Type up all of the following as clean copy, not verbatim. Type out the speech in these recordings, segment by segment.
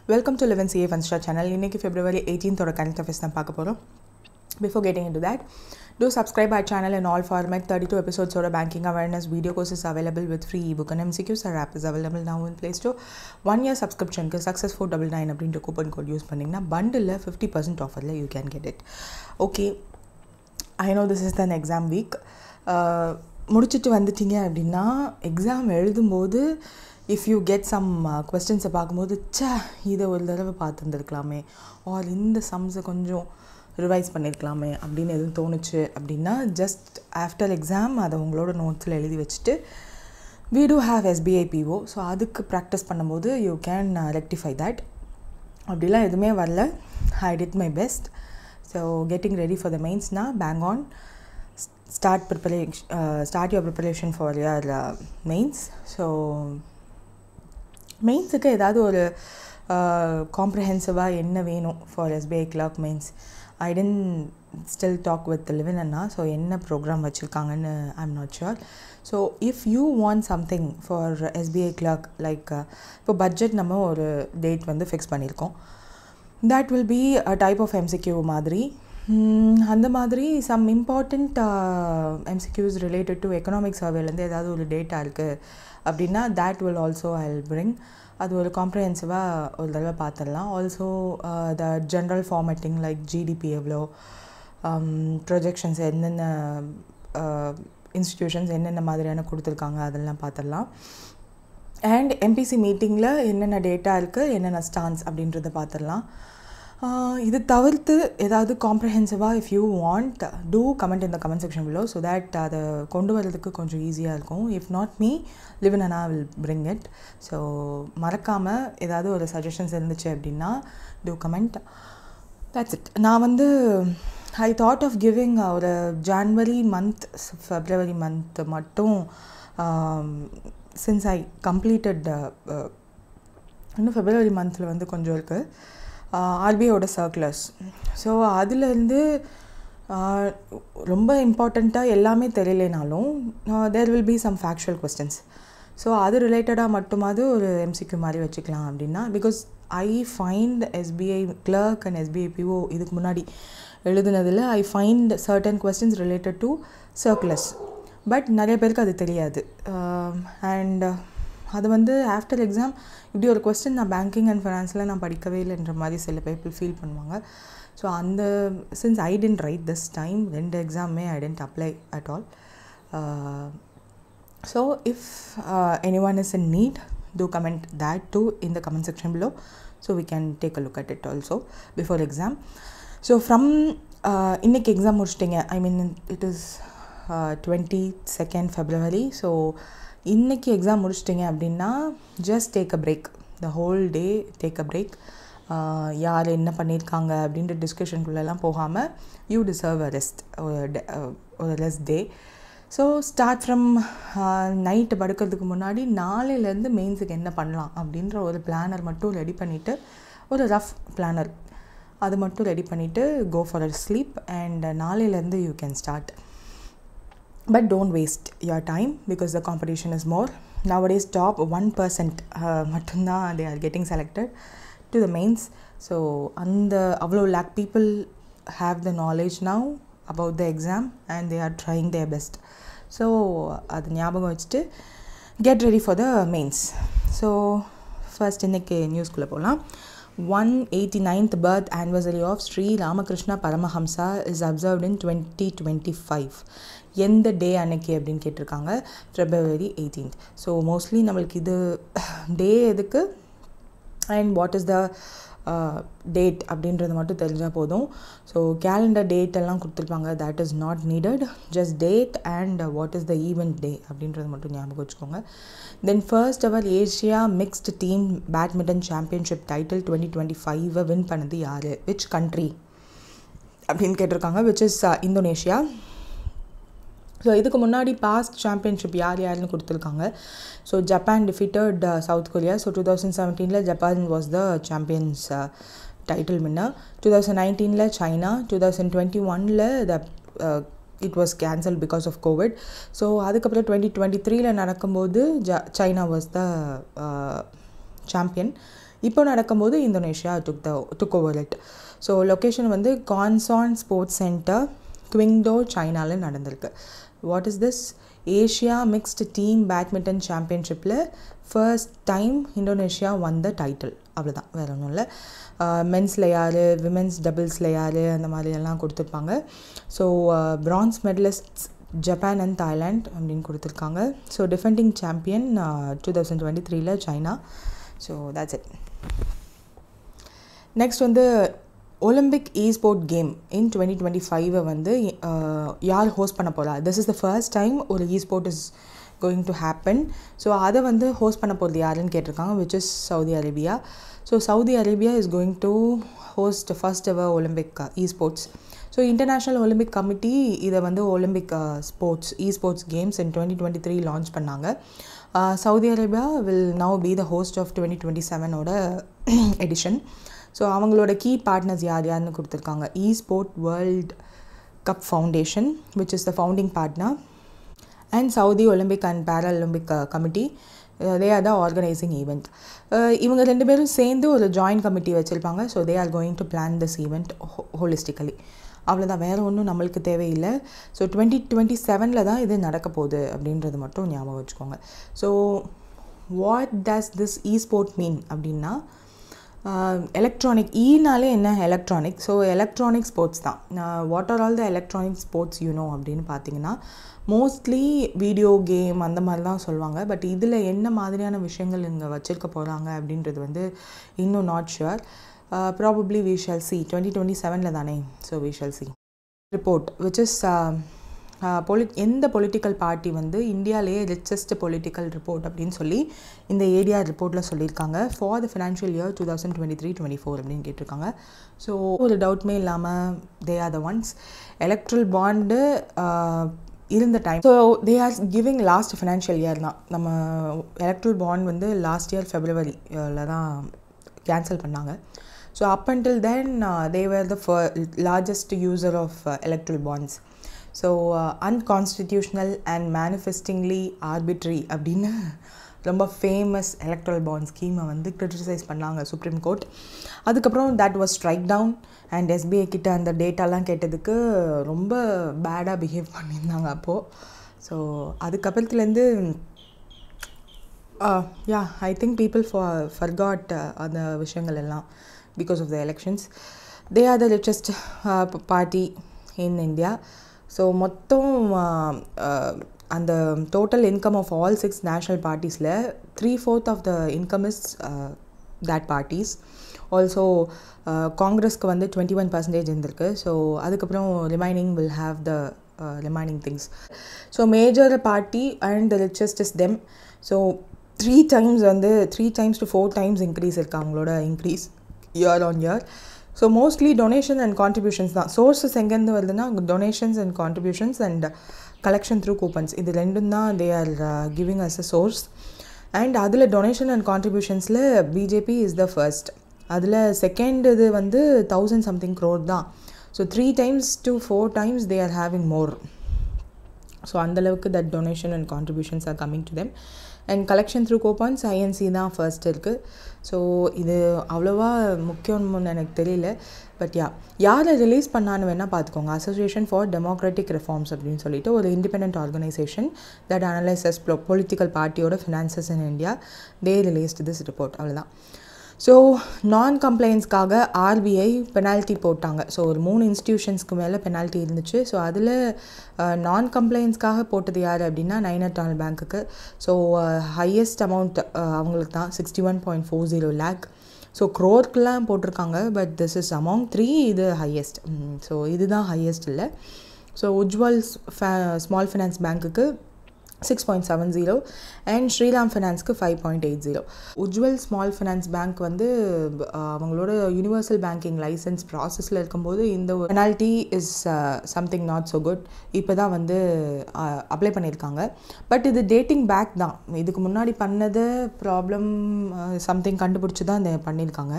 Welcome to Live and CA Funstar channel. இன்னைக்கு February 18th ஓட current affairs தான் பார்க்க போறோம். Before getting into that, do subscribe our channel in all format. 32 episodes of banking awareness video courses available with free ebook and MCQs. Our app is available now in Play Store. 1 year subscription ku success499 அப்படின்ற coupon code use பண்ணீங்கன்னா bundle 50% offerல you can get it. Okay, I know this is an exam week. முடிச்சிட்டு வந்துட்டீங்க அப்படின்னா exam எழுதும்போது if you get some questions பார்க்கும்போது இதை ஒரு தடவை பார்த்துருந்துருக்கலாமே ஆர் இந்த சம்ஸை கொஞ்சம் ரிவைஸ் பண்ணியிருக்கலாமே அப்படின்னு எதுவும் தோணுச்சு அப்படின்னா ஜஸ்ட் ஆஃப்டர் எக்ஸாம் அதை உங்களோட நோட்ஸில் எழுதி வச்சுட்டு we do have SBI PO, so அதுக்கு ப்ராக்டிஸ் பண்ணும்போது you can rectify that. அப்படிலாம் எதுவுமே வரல. I did my best. So getting ready for the mains now, bang on. Start your preparation for your mains. So மெயின்ஸுக்கு ஏதாவது ஒரு காம்ப்ரிஹென்சிவாக என்ன வேணும் for SBI clerk mains. I didn't still talk with Livin அண்ணா. So என்ன ப்ரோக்ராம் வச்சுருக்காங்கன்னு I am not sure. So if you want something for SBI clerk like இப்போ budget நம்ம ஒரு டேட் வந்து ஃபிக்ஸ் பண்ணியிருக்கோம். That will be a type of MCQ மாதிரி. அந்த மாதிரி some important MCQs related to economic சர்வேலேருந்து ஏதாவது ஒரு டேட்டா இருக்குது அப்படின்னா that will also I'll bring. அது ஒரு காம்ப்ரிஹென்சிவாக ஒரு தடவை பார்த்துடலாம். Also the general formatting like GDP எவ்வளோ, ப்ரொஜெக்ஷன்ஸ் என்னென்ன இன்ஸ்டிடியூஷன்ஸ் என்னென்ன மாதிரியான கொடுத்துருக்காங்க அதெல்லாம் பார்த்துடலாம். அண்ட் MPC மீட்டிங்கில் என்னென்ன டேட்டா இருக்குது, என்னென்ன ஸ்டான்ஸ் அப்படின்றத பார்த்துடலாம். இது தவிர்த்து ஏதாவது காம்ப்ரிஹென்சிவாக if you want to comment in the comment section below so that அதை கொண்டு வரதுக்கு கொஞ்சம் ஈஸியாக இருக்கும். If not me live and I will bring it. So மறக்காமல் ஏதாவது ஒரு சஜஷன்ஸ் இருந்துச்சு அப்படின்னா டூ கமெண்ட். That's it. நான் வந்து ஐ தாட் ஆஃப் கிவிங் ஒரு ஜான்வரி மந்த் ஃபெப்ரவரி மந்த் மட்டும் சின்ஸ் ஐ கம்ப்ளீட்டட் இன்னும் ஃபெப்ரவரி மந்தில் வந்து கொஞ்சம் இருக்குது ஆர்பிஐயோட சர்க்குலர்ஸ். ஸோ அதுலேருந்து ரொம்ப இம்பார்ட்டண்ட்டாக எல்லாமே தெரியலேனாலும் there will be some factual questions. So அது ரிலேட்டடாக மட்டுமாவது ஒரு MCQ மாதிரி வச்சுக்கலாம் அப்படின்னா, because I find SBI clerk and SBI PO இதுக்கு முன்னாடி எழுதுனதில் I find certain questions related to circulars. But நிறைய பேருக்கு அது தெரியாது. அண்ட் அது வந்து ஆஃப்டர் எக்ஸாம் இப்படி ஒரு கொஸ்டின் நான் பேங்கிங் அண்ட் ஃபினான்ஸில் நான் படிக்கவே இல்லைன்ற மாதிரி சில பீப்புள் ஃபீல் பண்ணுவாங்க. ஸோ அந்த since I didn't write this time, 2 எக்ஸாமே I didn't apply at all. So if any one is in need do comment that too in the comment section below so we can take a look at it also before exam. So from இன்னைக்கு exam முடிச்சிட்டிங்க, I mean it is 22nd February. So இன்றைக்கி exam முடிச்சிட்டிங்க அப்படின்னா just take a break, the whole day take a break. யார் என்ன பண்ணியிருக்காங்க அப்படின்ற டிஸ்கஷனுக்குள்ளெல்லாம் போகாமல் யூ டிசர்வ் அ ரெஸ்ட், ஒரு rest day. So start from night படுக்கிறதுக்கு முன்னாடி நாளையிலேருந்து மெயின்ஸுக்கு என்ன பண்ணலாம் அப்படின்ற ஒரு பிளானர் மட்டும் ரெடி பண்ணிவிட்டு, ஒரு ரஃப் பிளானர் அது மட்டும் ரெடி பண்ணிவிட்டு go for a sleep. And நாளையிலேருந்து you can start. But don't waste your time because the competition is more. Nowadays top 1% mattumda they are getting selected to the mains. So avlo lakh people have the knowledge now about the exam and they are trying their best. So adu nyabagam vechittu get ready for the mains. So first இன்னைக்கு நியூஸ்குள்ளே போகலாம். 189th birth anniversary of Sri Ramakrishna Paramahamsa is observed in 2025. எந்த டே அன்னைக்கு அப்படின்னு கேட்டிருக்காங்க. February 18th. So mostly நம்மளுக்கு இது day எதுக்கு and what is the date அப்படின்றது மட்டும் தெரிஞ்சால் போதும். ஸோ கேலண்டர் டேட் எல்லாம் கொடுத்துருப்பாங்க, that is not needed. Just date and what is the event day அப்படின்றது மட்டும் ஞாபகம் வச்சுக்கோங்க. தென் ஃபர்ஸ்ட் அவர் Asia mixed team badminton championship title 2025 win பண்ணது யார், விச் கண்ட்ரி அப்படின்னு கேட்டிருக்காங்க, விச் இஸ் இந்தோனேஷியா. ஸோ இதுக்கு முன்னாடி பாஸ்ட் சாம்பியன்ஷிப் யாருன்னு கொடுத்துருக்காங்க. So Japan defeated South Korea. So 2017 Japan was the champions title winner. 2019 China. 2021 the it was cancel because of COVID. So அதுக்கப்புறம் 2023 நடக்கும்போது சைனா வாஸ் த சாம்பியன். இப்போ நடக்கும்போது Indonesia took over it. So location வந்து Conson sports center, Qingdao, சைனாவில் நடந்திருக்கு. What is this? Asia mixed team badminton சாம்பியன்ஷிப்பில் first time Indonesia won the title. அவ்வளோதான், வேறு ஒன்றும் இல்லை. மென்ஸில் யார், விமென்ஸ் டபுள்ஸில் யார், அந்த மாதிரியெல்லாம் கொடுத்துருப்பாங்க. So bronze medalists Japan and Thailand அப்படின்னு கொடுத்துருக்காங்க. So defending champion 2023 China. So that's it. Next வந்து ஒலிம்பிக் ஸ்போர்ட் கேம் இன் 2025 வந்து யார் ஹோஸ்ட் பண்ண போகிறா? This is the first time ஒரு sport is going to happen. So அதை வந்து ஹோஸ்ட் பண்ண போகிறது யாருன்னு கேட்டிருக்காங்க, which is Saudi Arabia. So Saudi Arabia is going to host first ever Olympic sports. So international Olympic committee இதை வந்து Olympic sports games in 2023 launch பண்ணாங்க. Saudi Arabia will now be the host of 2027 edition. So அவங்களோட key partners யாருன்னு கொடுத்துருக்காங்க. Sport world cup foundation which is the founding partner, and Saudi Olympic and Paralympic committee, they are the organising event. இவங்க ரெண்டு பேரும் சேர்ந்து ஒரு joint committee வச்சுருப்பாங்க. So they are going to plan this event holistically. அவ்வளோதான், வேறு ஒன்றும் நம்மளுக்கு தேவையில்லை. ஸோ 2027 தான் இது நடக்க போகுது அப்படின்றது மட்டும் ஞாபகம் வச்சுக்கோங்க. So what does this sport mean அப்படின்னா, எலக்ட்ரானிக், ஈனாலே என்ன எலக்ட்ரானிக். ஸோ எலக்ட்ரானிக் ஸ்போர்ட்ஸ் தான். What are all the electronic sports you அப்படின்னு பார்த்தீங்கன்னா மோஸ்ட்லி வீடியோ கேம் அந்த மாதிரி தான் சொல்லுவாங்க. பட் இதில் என்ன மாதிரியான விஷயங்கள் இங்கே வச்சுருக்க போகிறாங்க அப்படின்றது வந்து இன்னும் not sure. Probably we shall see. 2027 தானே, so we shall see. Report which is எந்த பொலிட்டிக்கல் பார்ட்டி வந்து இந்தியாவிலேயே ரிச்சஸ்ட் பொலிட்டிக்கல் ரிப்போர்ட் அப்படின்னு சொல்லி இந்த ஏடிஆர் ரிப்போர்ட்டில் சொல்லியிருக்காங்க ஃபார் த ஃபினான்ஷியல் இயர் 2023-24 அப்படின்னு கேட்டிருக்காங்க. ஸோ ஒரு டவுட்மே இல்லாமல் they are the ones. Electoral bond இருந்த time, so they are giving last financial year தான். நம்ம எலக்ட்ரல் பாண்ட் வந்து லாஸ்ட் இயர் ஃபெப்ரவரியில் தான் கேன்சல் பண்ணாங்க. So up until then they were the largest user of electoral bonds. So unconstitutional and manifestingly arbitrary அப்படின்னு ரொம்ப famous electoral bond ஸ்கீமை வந்து கிரிட்டிசைஸ் பண்ணாங்க சுப்ரீம் கோர்ட். அதுக்கப்புறம் that was strike down and SBI கிட்ட அந்த டேட்டாலாம் கேட்டதுக்கு ரொம்ப பேடாக பிஹேவ் பண்ணியிருந்தாங்க அப்போது. ஸோ அதுக்கப்புறத்துலேருந்து yeah I think people forgot அந்த விஷயங்கள் எல்லாம் because of the elections. They are the richest party in India. So மொத்தம் அந்த total income of all 6 national பார்ட்டிஸில் 3/4 of the income is that parties. Also காங்கிரஸ்க்கு வந்து 21% இருந்திருக்கு. ஸோ அதுக்கப்புறம் remaining will have the remaining things. So major party and the richest is them. So 3 times to 4 times increase இருக்குது அவங்களோட increase year on year. So mostly donation and contributions தான். Sources எங்கேருந்து வருதுன்னா donations and contributions and collection through coupons, இது ரெண்டும் தான் they are giving as a source. And அதில் donation and கான்ட்ரிபியூஷன்ஸில் பிஜேபி இஸ் த ஃபர்ஸ்ட். அதில் செகண்ட் இது வந்து 1000-something crore தான். So 3 times to 4 times they are having more. So அந்தளவுக்கு that donation and contributions are coming to them. And collection through coupons INC தான் first இருக்குது. So இது அவ்வளோவா முக்கியம்னு எனக்கு தெரியல. பட் யாரை ரிலீஸ் பண்ணான்னு வேணால் பார்த்துக்கோங்க. அசோசியேஷன் ஃபார் டெமோக்ராட்டிக் ரிஃபார்ம்ஸ் அப்படின்னு சொல்லிட்டு ஒரு independent organisation that analyses political பார்ட்டியோட finances in India. They released this report. அவ்வளோதான். ஸோ நான் கம்ப்ளைண்ட்ஸ்க்காக ஆர்பிஐ பெனால்ட்டி போட்டாங்க. ஸோ ஒரு 3 இன்ஸ்டிடியூஷன்ஸ்க்கு மேலே பெனால்ட்டி இருந்துச்சு. ஸோ அதில் நான் கம்ப்ளைண்ட்ஸ்க்காக போட்டது யார் அப்படின்னா நைனிடால் பேங்க்குக்கு. ஸோ ஹையஸ்ட் அமௌண்ட் அவங்களுக்கு தான் 61.40 lakh. ஸோ க்ரோர்க்கெலாம் போட்டிருக்காங்க. பட் திஸ் இஸ் அமௌங் 3 இது ஹையஸ்ட். ஸோ இதுதான் ஹையஸ்ட் இல்லை. ஸோ உஜ்வல் ஸ்மால் ஃபினான்ஸ் பேங்க்குக்கு 6.70 அண்ட் ஸ்ரீராம் ஃபினான்ஸ்க்கு 5.80. உஜ்வல் ஸ்மால் ஃபினான்ஸ் பேங்க் வந்து அவங்களோட யூனிவர்சல் பேங்கிங் லைசன்ஸ் ப்ராசஸில் இருக்கும்போது இந்த ஒரு penalty is something not so good. இப்போ தான் வந்து அப்ளை பண்ணியிருக்காங்க. பட் இது டேட்டிங் பேக் தான். இதுக்கு முன்னாடி பண்ணது ப்ராப்ளம் சம்திங் கண்டுபிடிச்சி தான் இதை பண்ணியிருக்காங்க.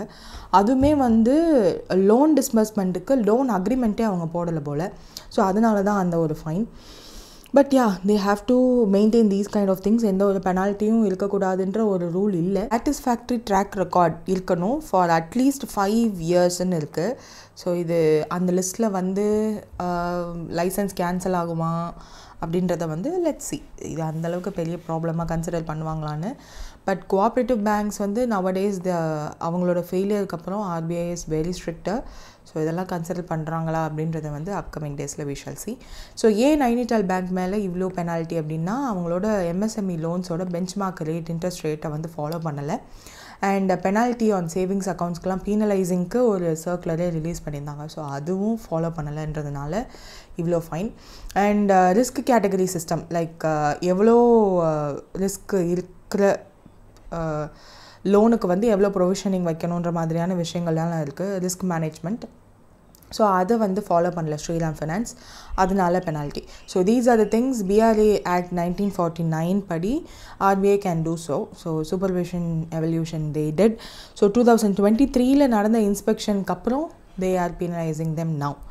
அதுவுமே வந்து லோன் டிஸ்பர்ஸ்மெண்ட்டுக்கு லோன் அக்ரிமெண்ட்டே அவங்க போடலை போல். ஸோ அதனால தான் அந்த ஒரு fine. But ya they have to maintain these kind of things. எந்த ஒரு பெனால்ட்டியும் இருக்கக்கூடாதுன்ற ஒரு ரூல் இல்லை. சாட்டிஸ்ஃபேக்ட்ரி ட்ராக் ரெக்கார்ட் இருக்கணும் ஃபார் அட்லீஸ்ட் 5 இயர்ஸ்ன்னு இருக்குது. ஸோ இது அந்த லிஸ்ட்டில் வந்து லைசன்ஸ் கேன்சல் ஆகுமா அப்படின்றத வந்து லெட்ஸ் சி. இது அந்தளவுக்கு பெரிய ப்ராப்ளமாக கன்சிடர் பண்ணுவாங்களான்னு. பட் கோஆப்ரேட்டிவ் பேங்க்ஸ் வந்து நவடேஸ் அவங்களோட ஃபெயிலியருக்கு அப்புறம் RBI is very stricter. So இதெல்லாம் கன்சிடர் பண்ணுறாங்களா அப்படின்றத வந்து அப்கமிங் டேஸில் வி ஷால் சி. ஸோ ஏன் நைனிடால் பேங்க் மேலே இவ்வளோ பெனால்ட்டி அப்படின்னா அவங்களோட எம்எஸ்எம்இ லோன்ஸோட பெஞ்ச்மார்க் ரேட் இன்ட்ரெஸ்ட் ரேட்டை வந்து ஃபாலோ பண்ணலை. அண்ட் பெனால்ட்டி ஆன் சேவிங்ஸ் அக்கௌண்ட்ஸ்க்கெலாம் பீனலைசிங்க்கு ஒரு சர்க்குலரே ரிலீஸ் பண்ணியிருந்தாங்க. ஸோ அதுவும் ஃபாலோ பண்ணலைன்றதுனால இவ்வளோ fine. And risk category system like எவ்வளோ ரிஸ்க் இருக்கிற லோனுக்கு வந்து எவ்வளோ ப்ரொவிஷனிங் வைக்கணுன்ற மாதிரியான விஷயங்கள்லாம் இருக்குது, ரிஸ்க் மேனேஜ்மெண்ட். ஸோ அதை வந்து ஃபாலோ பண்ணல ஸ்ரீராம் ஃபைனான்ஸ், அதனால penalty. So these are the things BRA act 1949 படி RBI can do so. So supervision evolution they did. So 2023 நடந்த இன்ஸ்பெக்ஷனுக்கு அப்புறம் they are penalising them now.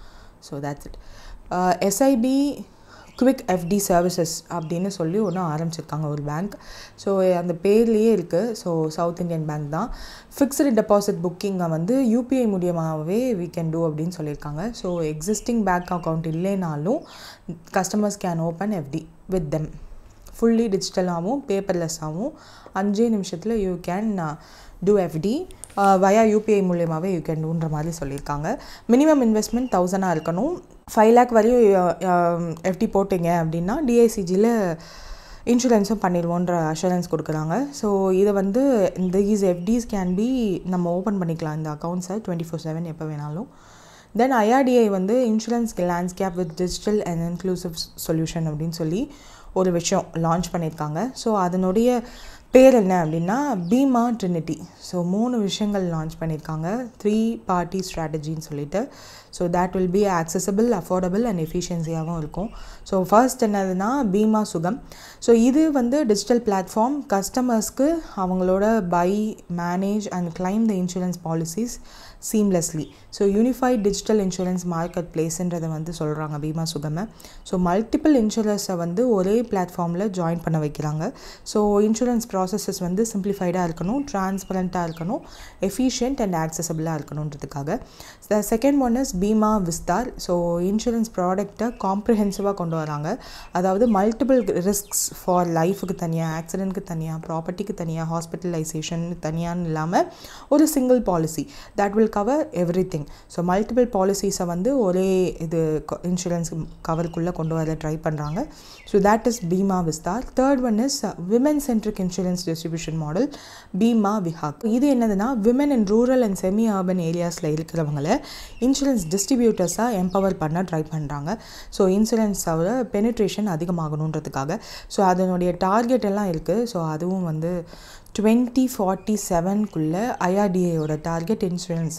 So that's it. SIP quick FD services அப்படின்னு சொல்லி ஒன்று ஆரம்பிச்சிருக்காங்க ஒரு பேங்க். ஸோ அந்த பேர்லேயே இருக்குது. ஸோ சவுத் இண்டியன் பேங்க் தான். ஃபிக்ஸ்டு டெபாசிட் புக்கிங்கை வந்து யூபிஐ மூலியமாகவே வி கேன் டூ அப்படின்னு சொல்லியிருக்காங்க. ஸோ எக்ஸிஸ்டிங் பேங்க் அக்கௌண்ட் இல்லைனாலும் customers can open FD with them. Fully டிஜிட்டலாகவும் பேப்பர்லெஸ்ஸாகவும் 5 நிமிஷத்தில் you can do FD via UPI மூலியமாகவே யூ கேன் டூன்ற மாதிரி சொல்லியிருக்காங்க. மினிமம் இன்வெஸ்ட்மெண்ட் 1000 இருக்கணும். 5 lakh வரையும் எஃப்டி போட்டிங்க அப்படின்னா டிஐசிஜியில் இன்சூரன்ஸும் பண்ணிடுவோன்ற அஷூரன்ஸ் கொடுக்குறாங்க. ஸோ இதை வந்து தீஸ் எஃப்டிஸ் கேன் பி நம்ம ஓப்பன் பண்ணிக்கலாம் இந்த அக்கௌண்ட்ஸை 24/7 எப்போ வேணாலும். தென் ஐஆர்டிஐ வந்து insurance landscape with digital and inclusive solution அப்படின்னு சொல்லி ஒரு விஷயம் லான்ச் பண்ணியிருக்காங்க. ஸோ அதனுடைய பேர் என்ன அப்படின்னா பீமா ட்ரினிட்டி. ஸோ 3 விஷயங்கள் லான்ச் பண்ணியிருக்காங்க, 3 பார்ட்டி ஸ்ட்ராட்டஜின்னு சொல்லிட்டு. So that will be accessible, affordable and எஃபிஷியன்சியாகவும் இருக்கும். ஸோ ஃபர்ஸ்ட் என்னதுன்னா பீமா சுகம். ஸோ இது வந்து டிஜிட்டல் பிளாட்ஃபார்ம். கஸ்டமர்ஸ்க்கு அவங்களோட buy, manage and claim the insurance policies seamlessly. So unified digital insurance market பிளேஸ்ன்றதை வந்து சொல்கிறாங்க பீமா சுகமை. ஸோ மல்டிபிள் இன்சூரன்ஸை வந்து ஒரே பிளாட்ஃபார்மில் ஜாயின் பண்ண வைக்கிறாங்க. ஸோ இன்சூரன்ஸ் ப்ராசஸஸ் வந்து சிம்பிளிஃபைடாக இருக்கணும், டிரான்ஸ்பரண்ட்டாக இருக்கணும், எஃபிஷியன்ட் அண்ட் ஆக்சசபிளாக இருக்கணுன்றதுக்காக. The second one is Bima Vistaar. So insurance ப்ராடக்டை காம்ப்ரிஹென்சிவாக கொண்டு வராங்க. அதாவது மல்டிபிள் ரிஸ்க்ஸ் ஃபார் லைஃபுக்கு தனியாக, ஆக்சிடென்ட்க்கு தனியாக, ப்ராப்பர்ட்டிக்கு தனியாக, ஹாஸ்பிட்டலைசேஷன் தனியான்னு இல்லாமல் ஒரு single policy that will cover everything. So multiple பாலிசிஸை வந்து ஒரே இது இன்சூரன்ஸ் கவருக்குள்ளே கொண்டு வர ட்ரை பண்ணுறாங்க. So that is Bima Vistaar. Third one is women centric insurance distribution model Bima Vahak. இது என்னதுன்னா women in rural and semi urban ஏரியாஸில் இருக்கிறவங்கள இன்சூரன்ஸ் டிஸ்ட்ரிபியூட்டர்ஸாக எம்பவர் பண்ண ட்ரை பண்ணுறாங்க. ஸோ இன்சூரன்ஸோட பெனிட்ரேஷன் அதிகமாகணுன்றதுக்காக. ஸோ அதனுடைய டார்கெட் எல்லாம் இருக்குது. ஸோ அதுவும் வந்து 2047 ஐஆர்டிஏயோட டார்கெட் இன்சூரன்ஸ்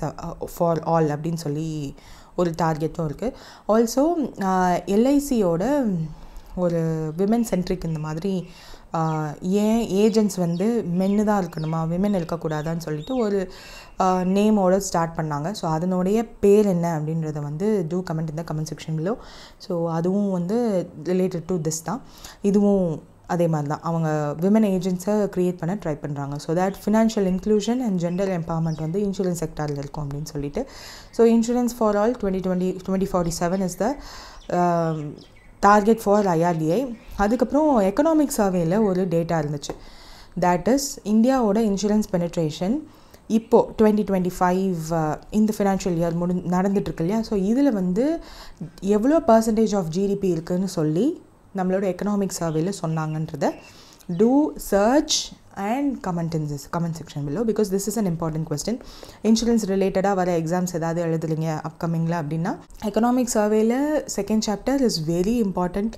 ஃபார் ஆல் அப்படின்னு சொல்லி ஒரு டார்கெட்டும் இருக்குது. ஆல்சோ எல்ஐசியோட ஒரு விமன் சென்ட்ரிக் இந்த மாதிரி ஏன் ஏஜென்ட்ஸ் வந்து மென்னு தான் இருக்கணுமா, விமன் இருக்கக்கூடாதான்னு சொல்லிட்டு ஒரு நேமோட ஸ்டார்ட் பண்ணாங்க. ஸோ அதனுடைய பேர் என்ன அப்படின்றத வந்து டூ கமெண்ட் இந்த கமெண்ட் செக்ஷன் பிலோ. ஸோ அதுவும் வந்து ரிலேட்டட் டு திஸ் தான். இதுவும் அதே மாதிரி தான் அவங்க விமன் ஏஜென்ட்ஸை க்ரியேட் பண்ண ட்ரை பண்ணுறாங்க. So that financial inclusion and gender empowerment வந்து இன்சூரன்ஸ் செக்டாரில் இருக்கும் அப்படின்னு சொல்லிட்டு. So insurance for all 2047 is the target for IRDAI. அதுக்கப்புறம் எக்கனாமிக் சர்வேயில் ஒரு டேட்டா இருந்துச்சு. தேட் இஸ் இந்தியாவோட இன்சூரன்ஸ் பெனிட்ரேஷன் இப்போது 2025 இந்த ஃபினான்ஷியல் இயர் நடந்துகிட்ருக்கு இல்லையா. ஸோ இதில் வந்து எவ்வளோ பர்சன்டேஜ் ஆஃப் ஜிடிபி இருக்குதுன்னு சொல்லி நம்மளோட எக்கனாமிக் சர்வேல சொன்னாங்கன்றதை do search and comment in this comment section below because this is an important question. Insurance ரிலேட்டடாக வர எக்ஸாம்ஸ் ஏதாவது எழுதுறீங்க அப்கமிங்கில் அப்படின்னா எக்கனாமிக் சர்வேல second chapter is very important.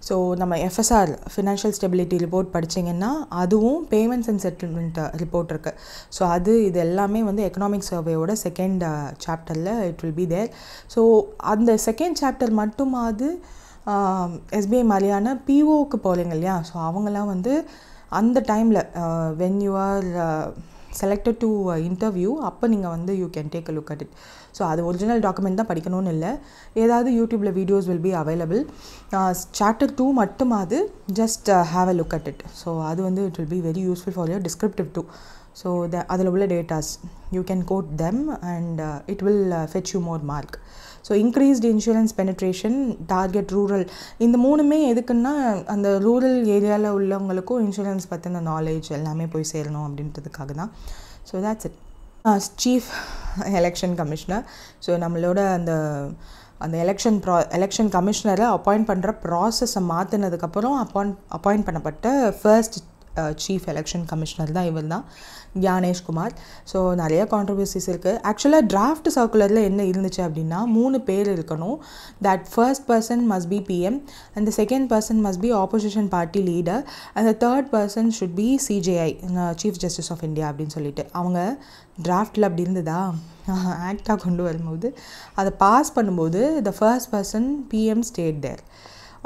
So நம்ம எஃப்எஸ்ஆர் ஃபினான்ஷியல் ஸ்டெபிலிட்டி ரிப்போர்ட் படித்தீங்கன்னா அதுவும் பேமெண்ட்ஸ் அண்ட் செட்டில்மெண்ட் ரிப்போர்ட் இருக்குது. ஸோ இது எல்லாமே வந்து எக்கனாமிக் சர்வேயோட செகண்ட் சாப்டரில் it will be there. So அந்த செகண்ட் சாப்டர் மட்டுமாவது எஸ்பிஐ மாதிரியான பிஓக்கு போகிறீங்க இல்லையா. ஸோ அவங்களாம் வந்து அந்த டைமில் when you are selected to interview அப்போ நீங்கள் வந்து you can take a look at it. So அது ஒரிஜினல் டாக்குமெண்ட் தான் படிக்கணும்னு இல்லை, ஏதாவது யூடியூப்பில் videos will be available. Chapter 2 மட்டும் அது just have a look at it. So அது வந்து it will be very useful for your descriptive too. So அதில் உள்ள datas you can quote them and it will fetch you more mark. So increased insurance penetration, target rural, இந்த மூணுமே எதுக்குன்னா அந்த rural ஏரியாவில் உள்ளவங்களுக்கும் insurance பற்றின நாலேஜ் எல்லாமே போய் சேரணும் அப்படின்றதுக்காக தான். So that's it. Chief election commissioner. So நம்மளோட அந்த எலெக்ஷன் கமிஷனரை அப்பாயிண்ட் பண்ணுற ப்ராசஸை மாற்றினதுக்கப்புறம் அப்பாயிண்ட் பண்ணப்பட்ட ஃபர்ஸ்ட் சீஃப் எலெக்ஷன் கமிஷனர் தான் இவர் தான், ஞானேஷ் குமார். ஸோ நிறைய கான்ட்ரவர்சிஸ் இருக்குது. ஆக்சுவலாக டிராஃப்ட் சர்க்குலரில் என்ன இருந்துச்சு அப்படின்னா 3 பேர் இருக்கணும். That first person must be PM and the second person must be opposition party leader and the third person should be CJI, chief justice of India அப்படின்னு சொல்லிட்டு. அவங்க டிராஃப்டில் அப்படி இருந்ததா, ஆக்டாக கொண்டு வரும்போது அதை பாஸ் பண்ணும்போது the first person PM stayed there,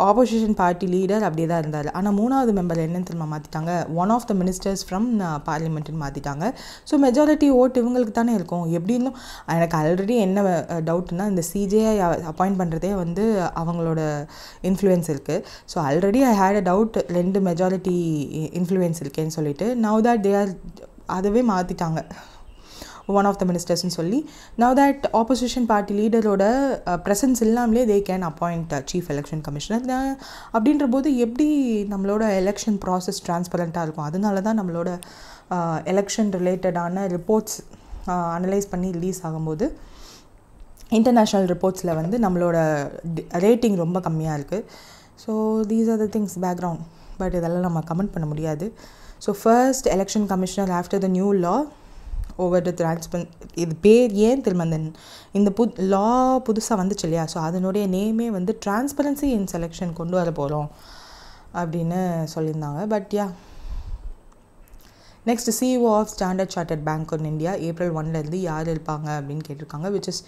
opposition party leader அப்படியே தான் இருந்தார். ஆனால் 3வது மெம்பர் என்னன்னு திரும்ப மாற்றிட்டாங்க, one of the ministers from பார்லிமெண்ட்டுன்னு மாற்றிட்டாங்க. ஸோ மெஜாரிட்டி ஓட் இவங்களுக்கு தானே இருக்கும். எப்படி இருந்தும் எனக்கு ஆல்ரெடி என்ன டவுட்னா, இந்த சிஜேஐ அப்பாயிண்ட் பண்ணுறதே வந்து அவங்களோட இன்ஃப்ளூயன்ஸ் இருக்குது. So already I had a doubt 2 majority influence இருக்கேன்னு சொல்லிட்டு. நவ் தட் தே ஆர் அதவே மாற்றிட்டாங்க, ஒன் ஆஃப் த மினிஸ்டர்ஸ்னு சொல்லி. நவ் தட் ஆப்போசிஷன் பார்ட்டி லீடரோட ப்ரெசன்ஸ் இல்லாமலே they can appoint chief election commissioner. அப்படின்ற போது எப்படி நம்மளோட எலெக்ஷன் ப்ராசஸ் டிரான்ஸ்பரண்ட்டாக இருக்கும். அதனால தான் நம்மளோட எலெக்ஷன் ரிலேட்டடான ரிப்போர்ட்ஸ் அனலைஸ் பண்ணி ரிலீஸ் ஆகும்போது இன்டர்நேஷ்னல் ரிப்போர்ட்ஸில் வந்து நம்மளோட ரேட்டிங் ரொம்ப கம்மியாக இருக்குது. So these are the things background. But இதெல்லாம் நம்ம கமெண்ட் பண்ண முடியாது. So first election commissioner after the new law over the இது பேர் ஏன் திரும்ப இந்த லா புதுசாக வந்துச்சு இல்லையா, ஸோ அதனுடைய நேமே வந்து டிரான்ஸ்பரன்சி இன் செலெக்ஷன் கொண்டு வர போகிறோம் அப்படின்னு சொல்லியிருந்தாங்க. But ya, next CEO of Standard Chartered bank in India April 1 யார் இருப்பாங்க அப்படின்னு கேட்டிருக்காங்க, விச் இஸ்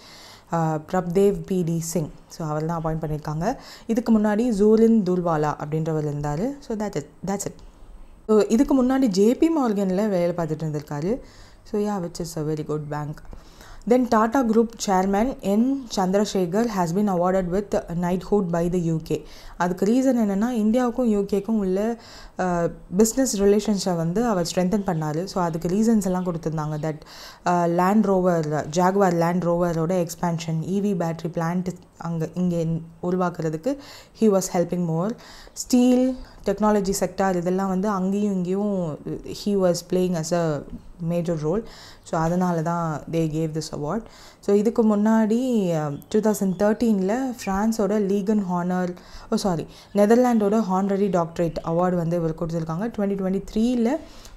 பிரப்தேவ் பிடி சிங். ஸோ அவர் தான் அப்பாயிண்ட் பண்ணியிருக்காங்க. இதுக்கு முன்னாடி ஜூலின் துல்வாலா அப்படின்றவர் இருந்தார். So that's it. ஸோ இதுக்கு முன்னாடி ஜேபி மார்கனில் வேலை பார்த்துட்டு இருந்திருக்காரு. So yeah, which is a very good bank. Then Tata Group chairman N. Chandrasekhar has been awarded with knighthood by the UK. அதுக்கு ரீசன் என்னென்னா, இந்தியாவுக்கும் யூகேக்கும் உள்ள பிஸ்னஸ் ரிலேஷன்ஸை வந்து அவர் ஸ்ட்ரென்தன் பண்ணார். ஸோ அதுக்கு ரீசன்ஸ் எல்லாம் கொடுத்துருந்தாங்க. That Land Rover, Jaguar Land ரோவரோட எக்ஸ்பேன்ஷன், இவி பேட்ரி பிளான்ட் இங்கே உருவாக்குறதுக்கு he was helping more. Steel technology sector இதெல்லாம் வந்து அங்கேயும் இங்கேயும் he was playing as a major role. So அதனால தான் they gave this award. So இதுக்கு முன்னாடி 2013 ஃப்ரான்ஸோட லீகன் ஹானர் நெதர்லாண்டோட ஹானரரி டாக்டரேட் அவார்டு வந்து இவர் கொடுத்துருக்காங்க. 2023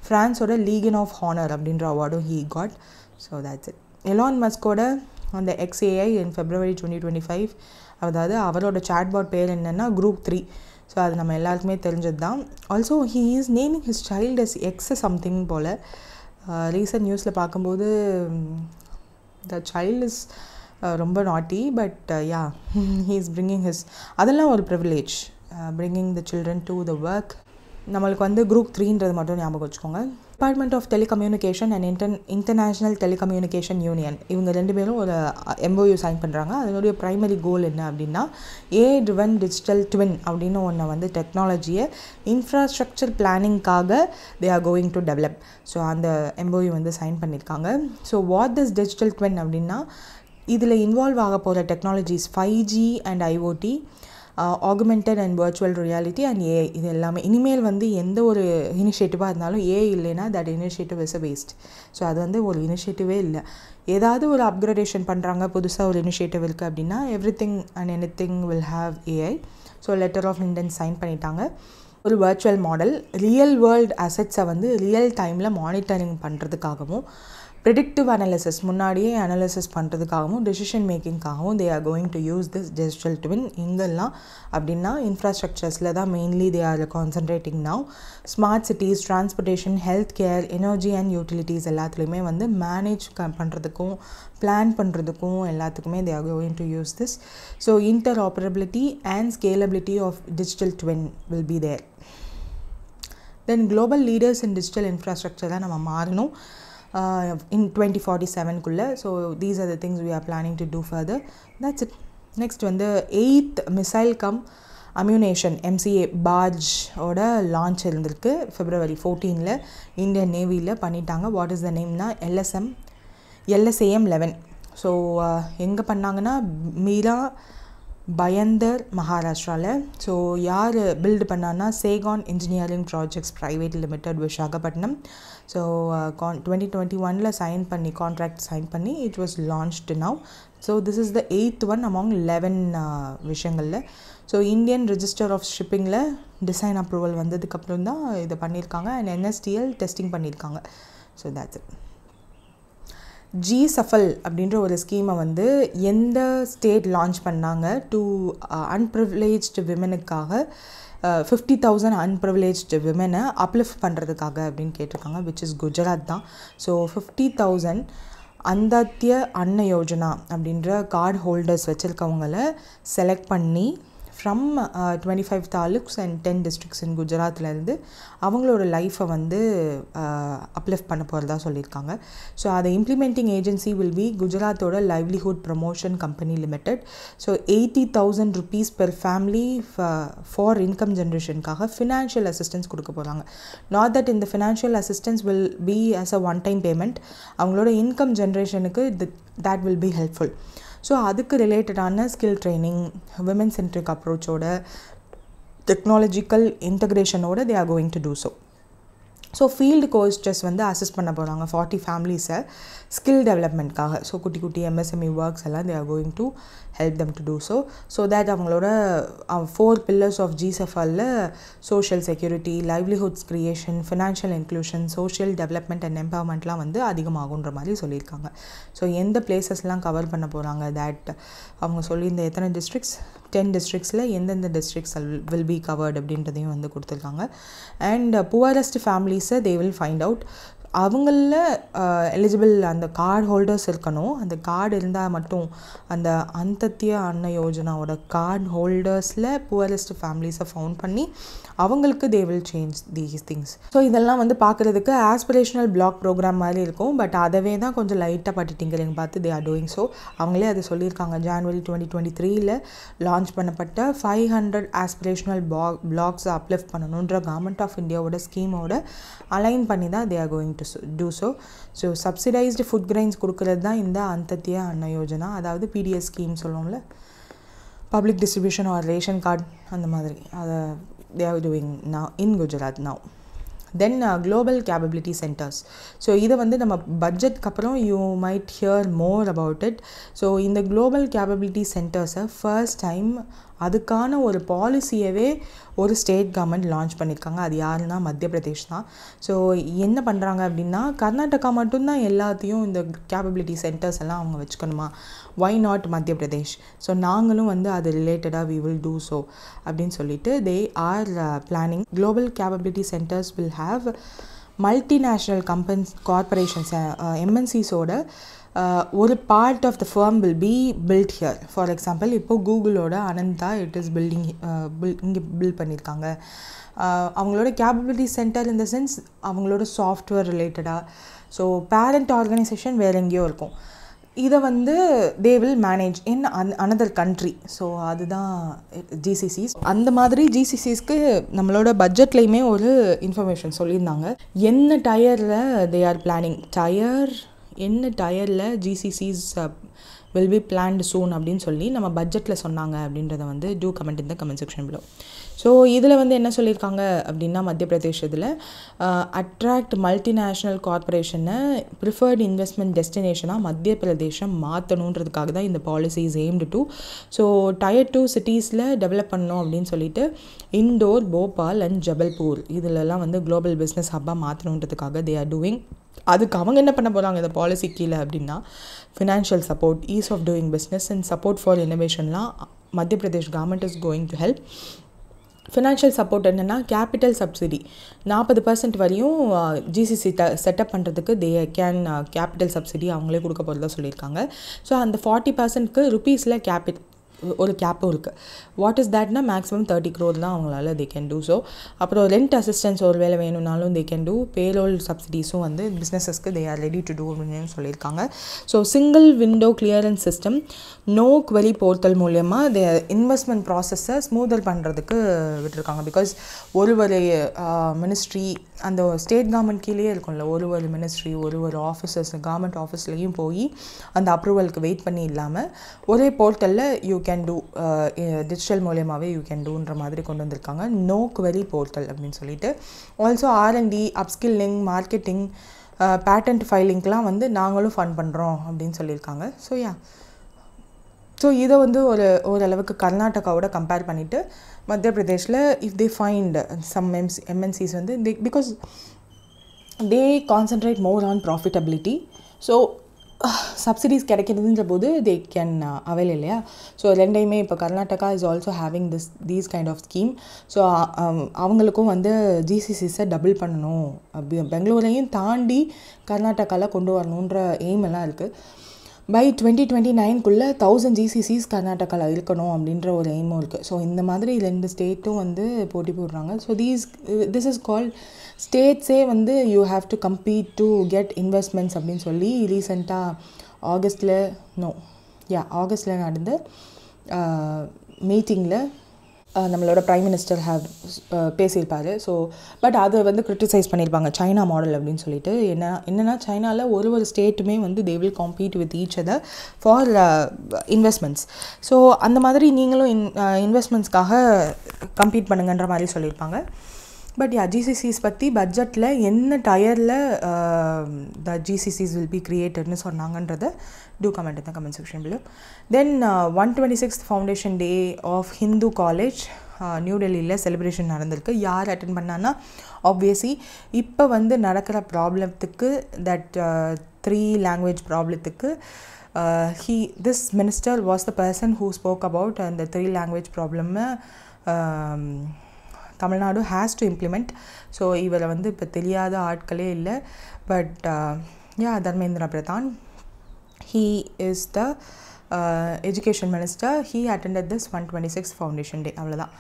ஃப்ரான்ஸோட லீகன் ஆஃப் ஹானர் அப்படின்ற அவார்டும் he got. So that's it. Elon மஸ்கோட அந்த XAI இன் February 2025, அதாவது அவரோட சாட்பாட் பேர் என்னென்னா Group 3. ஸோ அது நம்ம எல்லாருக்குமே தெரிஞ்சது தான். Also he is naming his child S X something போல். ரீசன்ட் நியூஸில் பார்க்கும்போது த சைல்டு இஸ் ரொம்ப naughty. But ya, he is bringing his, அதெல்லாம் ஒரு privilege, bringing the children to the work. நம்மளுக்கு வந்து Group 3ன்றது மட்டும் ஞாபகம் வச்சுக்கோங்க. Department of telecommunication and international telecommunication union, இவங்க 2 பேரும் ஒரு MOU சைன் பண்ணுறாங்க. அதனுடைய ப்ரைமரி கோல் என்ன அப்படின்னா, AI ட்ரிவன் டிஜிட்டல் ட்வின் அப்படின்னு ஒன்று வந்து டெக்னாலஜியை இன்ஃப்ராஸ்ட்ரக்சர் பிளானிங்காக they are going to develop. So அந்த MOU வந்து சைன் பண்ணியிருக்காங்க. So what this digital twin அப்படின்னா, இதில் இன்வால்வ் ஆக போகிற technologies 5G and IoT, augmented and virtual reality and AI, இது எல்லாமே. இனிமேல் வந்து எந்த ஒரு இனிஷியேட்டிவாக இருந்தாலும் AI இல்லைன்னா that initiative is a waste. So அது வந்து ஒரு இனிஷியேட்டிவே இல்லை. ஏதாவது ஒரு அப்கிரேடேஷன் பண்ணுறாங்க, புதுசாக ஒரு இனிஷியேட்டிவ் இருக்குது அப்படின்னா everything and anything will have AI. So letter of intent sign பண்ணிட்டாங்க. ஒரு வர்ச்சுவல் மாடல் ரியல் வேர்ல்டு அசெட்ஸை வந்து ரியல் டைமில் மானிட்டரிங் பண்ணுறதுக்காகவும், ப்ரிடிக்டிவ் அனாலிசிஸ் முன்னாடியே அனாலிசிஸ் பண்ணுறதுக்காகவும், டெசிஷன் மேக்கிங்காகவும் they are going to use this digital twin. இங்கெல்லாம் அப்படின்னா இன்ஃப்ராஸ்ட்ரக்சர்ஸில் தான் mainly they are concentrating now. Smart cities, transportation, health care, energy and utilities எல்லாத்துலேயுமே வந்து மேனேஜ் பண்ணுறதுக்கும் பிளான் பண்ணுறதுக்கும் எல்லாத்துக்குமே they are going to use this. So interoperability and scalability of digital twin will be there. Then global leaders in digital infrastructure தான் நம்ம மாறணும். in 2047 so these are the things we are planning to do further. That's it. Next வந்து 8th missile come ammunition MCA barge ஓட launch இருந்திருக்கு February 14ல Indian நேவியில் பண்ணிட்டாங்க. What is the நேம்னா LSAM 11. ஸோ எங்கே பண்ணாங்கன்னா மீரா பயந்தர் மகாராஷ்டிராவில். ஸோ யார் பில்டு பண்ணான்னா Secon engineering projects private limited Visakhapatnam. So 2021 sign பண்ணி கான்ட்ராக்ட் சைன் பண்ணி it was launched now. So this is the 8th one among 11 விஷயங்களில். ஸோ இந்தியன் ரிஜிஸ்டர் ஆஃப் ஷிப்பிங்கில் டிசைன் அப்ரூவல் வந்ததுக்கப்புறம் தான் இதை பண்ணியிருக்காங்க. அண்ட் NSTL டெஸ்டிங் பண்ணியிருக்காங்க. So that's it. GSFL அப்படின்ற ஒரு ஸ்கீமை வந்து எந்த ஸ்டேட் லான்ச் பண்ணாங்க டு அன்ப்ரிவிலேஜ்டு விமனுக்காக 50,000 அன்ப்ரிவிலேஜ்டு விமனை அப்லிஃப்ட் பண்ணுறதுக்காக அப்படின்னு கேட்டிருக்காங்க, விச் இஸ் குஜராத் தான். ஸோ 50,000 அந்தாத்திய அன்ன யோஜனா அப்படின்ற கார்டு ஹோல்டர்ஸ் வச்சுருக்கவங்கள செலக்ட் பண்ணி from 25 taluks and 10 districts in குஜராத்லேருந்து அவங்களோட லைஃப்பை வந்து அப்லிஃப்ட் பண்ண போகிறதா சொல்லியிருக்காங்க. ஸோ அதை இம்ப்ளிமெண்டிங் ஏஜென்சி வில் பி குஜராத்தோட livelihood promotion company limited. So 80,000 rupees per family for income ஜென்ரேஷனுக்காக ஃபினான்ஷியல் அசிஸ்டன்ஸ் கொடுக்க போகிறாங்க. நாட் தட் இந்த financial assistance will be as a one time payment. அவங்களோட இன்கம் ஜென்ரேஷனுக்கு that will be helpful. So அதுக்கு ரிலேட்டடான skill training, women centric அப்ரோச்சோட, technological இன்டகிரேஷனோட they are going to do so. So field coaches வந்து assist பண்ண போகிறாங்க 40 ஃபேமிலிஸை ஸ்கில் டெவலப்மெண்ட்காக. ஸோ குட்டி குட்டி MSME ஒர்க்ஸ் எல்லாம் they are going to help them to do so that அவங்களோட 4 pillars of GSFL social security, livelihoods creation, financial inclusion, social development and எம்பவர்மெண்ட்லாம் வந்து அதிகமாகுன்ற மாதிரி சொல்லியிருக்காங்க. ஸோ எந்த பிளேசஸ்லாம் கவர் பண்ண போகிறாங்க தேட் அவங்க சொல்லியிருந்த எத்தனை டிஸ்ட்ரிக்ஸ் 10 டிஸ்ட்ரிக்ஸில் எந்தெந்த டிஸ்ட்ரிக்ஸ் வில் பி கவர்டு அப்படின்றதையும் வந்து கொடுத்துருக்காங்க. அண்ட் புவரஸ்ட் ஃபேமிலிஸை தே வில் ஃபைண்ட் அவுட். அவங்களில் எலிஜிபிள் அந்த கார்டு ஹோல்டர்ஸ் இருக்கணும். அந்த கார்டு இருந்தால் மட்டும் அந்த அந்தத்திய அன்ன யோஜனாவோட கார்டு ஹோல்டர்ஸில் புவரஸ்ட் ஃபேமிலிஸை ஃபவுண்ட் பண்ணி அவங்களுக்கு they will change these things. So இதெல்லாம் வந்து பார்க்குறதுக்கு ஆஸ்பிரேஷனல் பிளாக் ப்ரோக்ராம் மாதிரி இருக்கும். பட் அதவே தான் கொஞ்சம் லைட்டாக பட்டிட்டிங்கிறீங்க பார்த்து தே ஆர் டூயிங் ஸோ. அவங்களே அதை சொல்லியிருக்காங்க. January 2023 லான்ச் பண்ணப்பட்ட 500 ஆஸ்பிரேஷனல் பிளாக்ஸ் அப்லிஃப்ட் பண்ணணுன்ற கவர்மெண்ட் ஆஃப் இந்தியாவோட ஸ்கீமோட அலைன் பண்ணி தான் they are going to do so. So subsidised food grains கொடுக்கறது தான் இந்த அந்தத்திய அன்ன யோஜனா, அதாவது PDS ஸ்கீம் சொல்லுவோம்ல, public distribution or ration card அந்த மாதிரி. அதை they are doing now in Gujarat now. Then global capability centers. So இதை வந்து நம்ம பட்ஜெட்க்கு அப்புறம் you might hear more about it. So இந்த global capability centers first time அதுக்கான ஒரு பாலிசியவே ஒரு ஸ்டேட் கவர்மெண்ட் லான்ச் பண்ணியிருக்காங்க. அது யாருன்னா மத்திய பிரதேஷ் தான். ஸோ என்ன பண்ணுறாங்க அப்படின்னா, கர்நாடகா மட்டும்தான் எல்லாத்தையும் இந்த கேப்பபிலிட்டி சென்டர்ஸ் எல்லாம் அவங்க வச்சுக்கணுமா, ஒய் நாட் மத்திய பிரதேஷ்? ஸோ நாங்களும் வந்து அது ரிலேட்டடாக வி வில் டூ ஸோ அப்படின்னு சொல்லிட்டு they are planning. Global capability centres will have multinational corporations MNCஸோட ஒரு part of the firm will be built here. For example இப்போது கூகுளோட அனந்தா இட் இஸ் பில்டிங் இங்கே பில்ட் பண்ணியிருக்காங்க. அவங்களோட capability centre in the sense அவங்களோட சாஃப்ட்வேர் ரிலேட்டடாக. ஸோ பேரண்ட் ஆர்கனைசேஷன் வேறு எங்கேயோ இருக்கும். இதை வந்து they will manage in another country. So அதுதான் GCCs. அந்த மாதிரி GCCஸ்க்கு நம்மளோட பட்ஜெட்லேயுமே ஒரு இன்ஃபர்மேஷன் சொல்லியிருந்தாங்க. என்ன டயரில் தே ஆர் பிளானிங், என்ன டயரில் GCCs will be planned soon அப்படின்னு சொல்லி நம்ம பட்ஜெட்டில் சொன்னாங்க அப்படின்றத வந்து டூ கமெண்ட் இந்த கமெண்ட் செக்ஷன் பிலோ. ஸோ இதில் வந்து என்ன சொல்லியிருக்காங்க அப்படின்னா, மத்திய பிரதேஷ் இதில் அட்ராக்ட் மல்டிநேஷ்னல் கார்பரேஷனை ப்ரிஃபர்டு இன்வெஸ்ட்மெண்ட் டெஸ்டினேஷனாக மத்திய பிரதேசம் மாற்றணுன்றதுக்காக தான் இந்த policy is aimed to. So Tier 2 சிட்டிஸில் டெவலப் பண்ணணும் அப்படின்னு சொல்லிட்டு இண்டோர், போபால் அண்ட் ஜபல்பூர் இதிலெல்லாம் வந்து குளோபல் பிஸ்னஸ் ஹப்பாக மாற்றணுன்றதுக்காக தே ஆர் டூயிங். அதுக்கு அவங்க என்ன பண்ண போகிறாங்க இந்த பாலிசி கீழே அப்படின்னா, financial support, ease of doing business and support for இனோவேஷன்லாம் மத்திய Pradesh government is going to help. Financial support என்னென்னா, கேபிட்டல் சப்சிடி 40% வரையும் GCC செட்டப் பண்ணுறதுக்கு தே கேன் கேபிட்டல் சப்சிடி அவங்களே கொடுக்க போகிறதா சொல்லியிருக்காங்க. ஸோ அந்த 40%க்கு ருப்பீஸில் ஒரு கேப்பும் இருக்குது. வாட் இஸ் தேட்னா மேக்ஸிமம் 30 crore தான் அவங்களால தே கேன் டூ. ஸோ அப்புறம் ரெண்ட் அசிஸ்டன்ஸ் ஒரு வேலை வேணும்னாலும் தே கேன் டூ. பேரோல் சப்சிடிஸும் வந்து பிஸ்னஸஸ்க்கு they are ready to do அப்படின்னு சொல்லியிருக்காங்க. So single window clearance system, no query portal மூலயமா தே இன்வெஸ்ட்மெண்ட் ப்ராசஸை ஸ்மூதர் பண்ணுறதுக்கு விட்டுருக்காங்க. பிகாஸ் ஒரு மினிஸ்ட்ரி அந்த ஸ்டேட் கவர்மெண்ட் கீழே இருக்கும்ல, ஒரு மினிஸ்ட்ரி ஒரு ஆஃபீஸர்ஸ் கவர்மெண்ட் ஆஃபீஸ்லேயும் போய் அந்த அப்ரூவலுக்கு வெயிட் பண்ணி இல்லாமல் ஒரே போர்ட்டலில் யூ கேன் டூ, டிஜிட்டல் மூலியமாகவே யூ கேன் டூன்ற மாதிரி கொண்டு வந்திருக்காங்க. நோ query போர்ட்டல் அப்படின்னு சொல்லிட்டு. Also R&D, upskilling, marketing, patent ஃபைலிங்க்கெலாம் வந்து நாங்களும் ஃபண்ட் பண்ணுறோம் அப்படின்னு சொல்லியிருக்காங்க. ஸோ இதை வந்து ஓரளவுக்கு கர்நாடகாவோட கம்பேர் பண்ணிவிட்டு மத்திய பிரதேஷில் if they find some MNCs வந்து because they concentrate more on profitability. So subsidies கிடைக்கிறதுன்ற போது தே கேன் அவைல் இல்லையா. ஸோ ரெண்டையுமே இப்போ Karnataka is also having these kind of scheme. So அவங்களுக்கும் வந்து GCCஸை டபுள் பண்ணணும், பெங்களூரையும் தாண்டி கர்நாடகாவில் கொண்டு வரணுன்ற எய்ம் எல்லாம் இருக்குது. பை 2029 1000 GCCs கர்நாடகாவில் இருக்கணும் அப்படின்ற ஒரு எய்மும் இருக்குது. ஸோ இந்த மாதிரி 2 ஸ்டேட்டும் வந்து போட்டி போடுறாங்க. ஸோ திஸ் இஸ் கால்ட் ஸ்டேட்ஸே வந்து you have to compete to get investments அப்படின்னு சொல்லி ரீசெண்டாக ஆகஸ்டில் நடந்த மீட்டிங்கில் நம்மளோட ப்ரைம் மினிஸ்டர் பேசியிருப்பார். ஸோ பட் அதை வந்து கிரிட்டிசைஸ் பண்ணியிருப்பாங்க சைனா மாடல் அப்படின்னு சொல்லிட்டு. என்னென்னா சைனாவில் ஒரு ஸ்டேட்டுமே வந்து they will compete with each other for investments. So அந்த மாதிரி நீங்களும் இன்வெஸ்ட்மெண்ட்ஸ்க்காக கம்பீட் பண்ணுங்கன்ற மாதிரி சொல்லியிருப்பாங்க. பட் GCCs பற்றி பட்ஜெட்டில் என்ன டயரில் த GCCs வில் பி கிரியேட்டட்னு சொன்னாங்கன்றதை do comment in the comment section below. Then 126th foundation day of Hindu college new டெல்லியில் செலிப்ரேஷன் நடந்திருக்கு. யார் அட்டென்ட் பண்ணான்னா ஆப்வியஸ்லி இப்போ வந்து நடக்கிற ப்ராப்ளத்துக்கு தட் 3 language ப்ராப்ளத்துக்கு this minister was the person who spoke about the 3 language problem Tamil Nadu has to implement. So இவரை வந்து இப்போ தெரியாத ஆட்களே இல்லை. But Dharmendra Pradhan, he is the education minister. He attended this 126th foundation day. அவ்வளோதான்.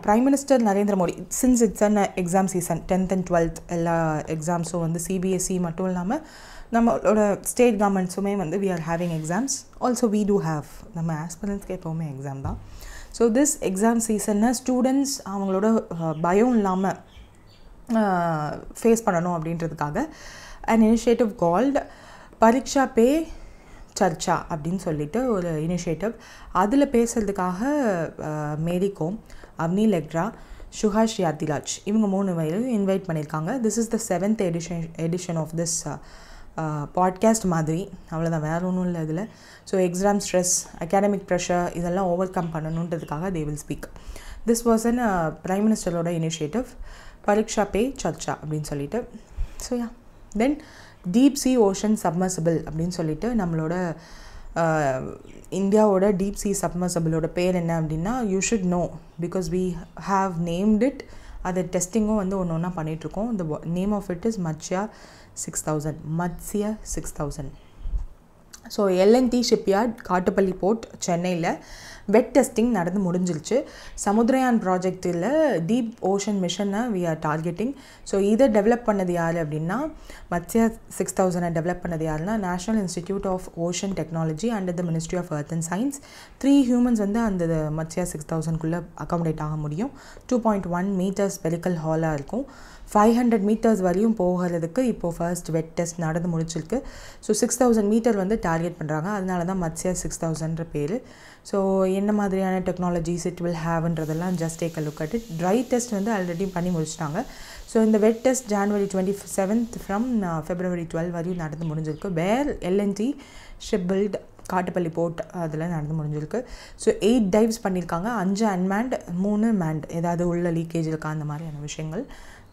Prime Minister Narendra Modi, since it's an exam season, 10th and 12th எல்லா எக்ஸாம்ஸும் வந்து CBSE மட்டும் இல்லாமல் நம்மளோட ஸ்டேட் கவர்மெண்ட்ஸுமே வந்து we are having exams. Also we do have, நம்ம ஆஸ்பிரன்ஸ்க்கு எப்போவுமே exam தான். ஸோ திஸ் எக்ஸாம் சீசனை ஸ்டூடெண்ட்ஸ் அவங்களோட பயம் இல்லாமல் ஃபேஸ் பண்ணணும் அப்படின்றதுக்காக an initiative called பரீட்சா Pe Charcha அப்படின்னு சொல்லிட்டு ஒரு இனிஷியேட்டிவ். அதில் பேசுகிறதுக்காக மேரி கோம், அவ்னி லெக்ரா, சுஹாஷ் யாத்திராஜ் இவங்க 3 பேரும் இன்வைட் பண்ணியிருக்காங்க. This is the 7th edition of this podcast மாதிரி. அவ்வளோதான், வேறு ஒன்றும் இல்லை இதில். So exam stress, academic pressure இதெல்லாம் ஓவர் கம் பண்ணணுன்றதுக்காக they will speak. This was an prime மினிஸ்டரோட இனிஷியேட்டிவ், பரீட்சா பே சர்ச்சா அப்படின்னு சொல்லிட்டு. So then deep sea ocean submersible அப்படின்னு சொல்லிட்டு நம்மளோட இந்தியாவோட டீப் சி சப்மர்சிபிளோட பேர் என்ன அப்படின்னா you should know because we have named it. அது டெஸ்டிங்கும் வந்து ஒன்று ஒன்றா பண்ணிகிட்ருக்கோம். The name of it is Matsya 6000. So LNT shipyard Kattupalli port சென்னையில் வெட் டெஸ்டிங் நடந்து முடிஞ்சிருச்சு. சமுத்திரயான் ப்ராஜெக்டில் டீப் ஓஷன் மிஷனை வி ஆர் டார்கெட்டிங். ஸோ இதை டெவலப் பண்ணது யார் அப்படின்னா மத்ஸ்யா 6000 டெவலப் பண்ணது யாருன்னா national institute of ocean technology under the ministry of earth and science. 3 humans வந்து அந்த மத்ஸ்யா 6000க்குள்ளே அகாமடேட் ஆக முடியும். 2.1 meters பெரிக்கல் ஹாலாக இருக்கும். 500 meters வரையும் போகிறதுக்கு இப்போது ஃபர்ஸ்ட் வெட் டெஸ்ட் நடந்து முடிச்சிருக்கு. ஸோ 6000 meter வந்து டார்கெட் பண்ணுறாங்க. அதனால தான் மத்ஸ்யா 6000ன்ற பேர். ஸோ என்ன மாதிரியான டெக்னாலஜிஸ் இட் வில் ஹேவ்ன்றதெல்லாம் just take a look at it. Dry test வந்து ஆல்ரெடி பண்ணி முடிச்சிட்டாங்க. ஸோ இந்த wet test January 27th from February 12 வரையும் நடந்து முடிஞ்சிருக்கு. Where LNT shipbuild Kattupalli port அதில் நடந்து முடிஞ்சிருக்கு. ஸோ 8 dives பண்ணியிருக்காங்க. 5 unmanned 3 manned, ஏதாவது உள்ள லீக்கேஜ் இருக்கா அந்த மாதிரியான விஷயங்கள்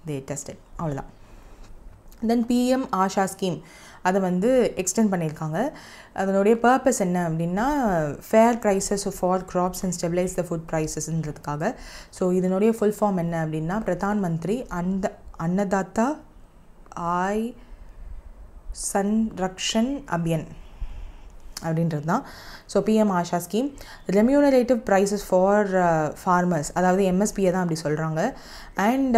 they tested. அவ்வளோதான். தென் PM ஆஷா ஸ்கீம் அதை வந்து எக்ஸ்டெண்ட் பண்ணியிருக்காங்க. அதனுடைய பர்பஸ் என்ன அப்படின்னா fair prices for crops and stabilize the food ப்ரைஸஸ்ன்றதுக்காக. ஸோ இதனுடைய ஃபுல் ஃபார்ம் என்ன அப்படின்னா பிரதான் மந்திரி அன்னதாத்தா ஆய் சன்ரக்ஷன் அபியன். அப்படின்றது தான். So PM Aasha scheme remunerative prices for farmers, அதாவது எம்எஸ்பியை தான் அப்படி சொல்கிறாங்க. அண்ட்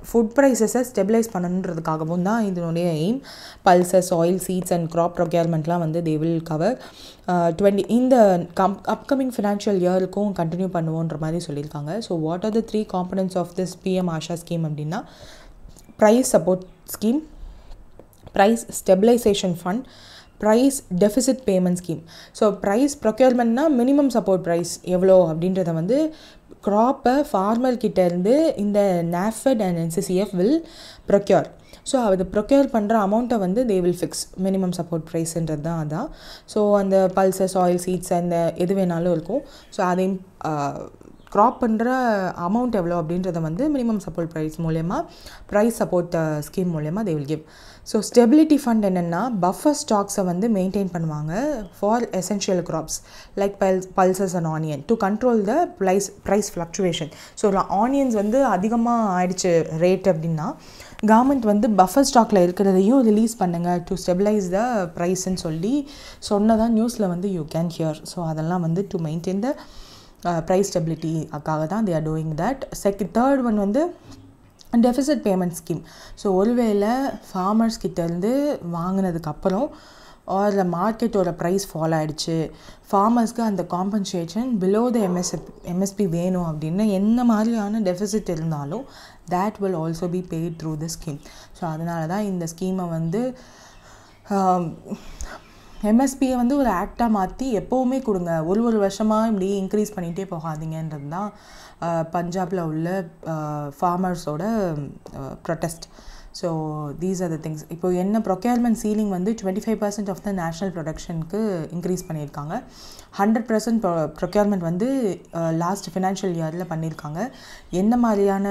ஃபுட் ப்ரைஸஸை ஸ்டெபிலைஸ் பண்ணணுன்றதுக்காகவும் தான் இதனுடைய aim. Pulses, oil, seeds and crop ப்ரொக்யூர்மெண்ட்லாம் வந்து தே வில் கவர் 20 இந்த அப்கமிங் ஃபினான்ஷியல் இயருக்கும் கண்டினியூ பண்ணுவோன்ற மாதிரி சொல்லியிருக்காங்க. So what are the 3 components of this PM Aasha scheme அப்படின்னா price support scheme, price stabilization fund, price deficit payment scheme. So price ப்ரொக்யூர்மெண்ட்னா minimum support price எவ்வளோ அப்படின்றத வந்து க்ராப்பை ஃபார்மர்கிட்டேருந்து இந்த NAFED and NCCF will procure. So அது ப்ரொக்யூர் பண்ணுற அமௌண்ட்டை வந்து they will fix minimum support ப்ரைஸுன்றது தான் அதான். ஸோ அந்த பல்சஸ், ஆயில், சீட்ஸ் அந்த எது வேணாலும் இருக்கும். ஸோ அதையும் க்ராப் பண்ணுற அமௌண்ட் எவ்வளோ அப்படின்றத வந்து மினிமம் சப்போர்ட் ப்ரைஸ் மூலயமா ப்ரைஸ் சப்போர்ட் ஸ்கீம் மூலயமா they will give. So stability fund என்னென்னா பஃபர் ஸ்டாக்ஸை வந்து மெயின்டைன் பண்ணுவாங்க for essential crops like pulses and onion to control the price fluctuation. So onions வந்து அதிகமாக ஆயிடுச்சு ரேட் அப்படின்னா கவர்மெண்ட் வந்து பஃபர் ஸ்டாக்கில் இருக்கிறதையும் ரிலீஸ் பண்ணுங்கள் டு ஸ்டெபிலைஸ் த ப்ரைஸ்ன்னு சொல்லி சொன்னதான் நியூஸில் வந்து யூ கேன் ஹியர். ஸோ அதெல்லாம் வந்து டு மெயின்டைன் த ப்ரைஸ் ஸ்டெபிலிட்டிக்காக தான் they are doing that. Third one வந்து டெஃபிசிட் பேமெண்ட் ஸ்கீம். ஸோ ஒருவேளை ஃபார்மர்ஸ் கிட்டேருந்து வாங்கினதுக்கப்புறம் ஆர் மார்க்கெட்டோட ப்ரைஸ் ஃபால் ஆகிடுச்சு, ஃபார்மர்ஸ்க்கு அந்த காம்பன்சேஷன் பிலோ த எம்எஸ்பி வேணும் அப்படின்னு என்ன மாதிரியான டெஃபிசிட் இருந்தாலும் that will also be paid through the scheme. So அதனால தான் இந்த ஸ்கீமை வந்து எம்எஸ்பியை வந்து ஒரு ஆக்டாக மாற்றி எப்போவுமே கொடுங்க, ஒரு வருஷமாக இப்படி இன்க்ரீஸ் பண்ணிகிட்டே போகாதீங்கன்றது தான் பஞ்சாபில் உள்ள ஃபார்மர்ஸோட protest. So these are the things. இப்போ என்ன ப்ரொக்யூர்மெண்ட் சீலிங் வந்து 25% ஆஃப் த நேஷ்னல் ப்ரொடக்ஷனுக்கு இன்க்ரீஸ் பண்ணியிருக்காங்க. 100% ப்ரொக்யூர்மெண்ட் வந்து லாஸ்ட் ஃபினான்ஷியல் இயரில் பண்ணியிருக்காங்க. என்ன மாதிரியான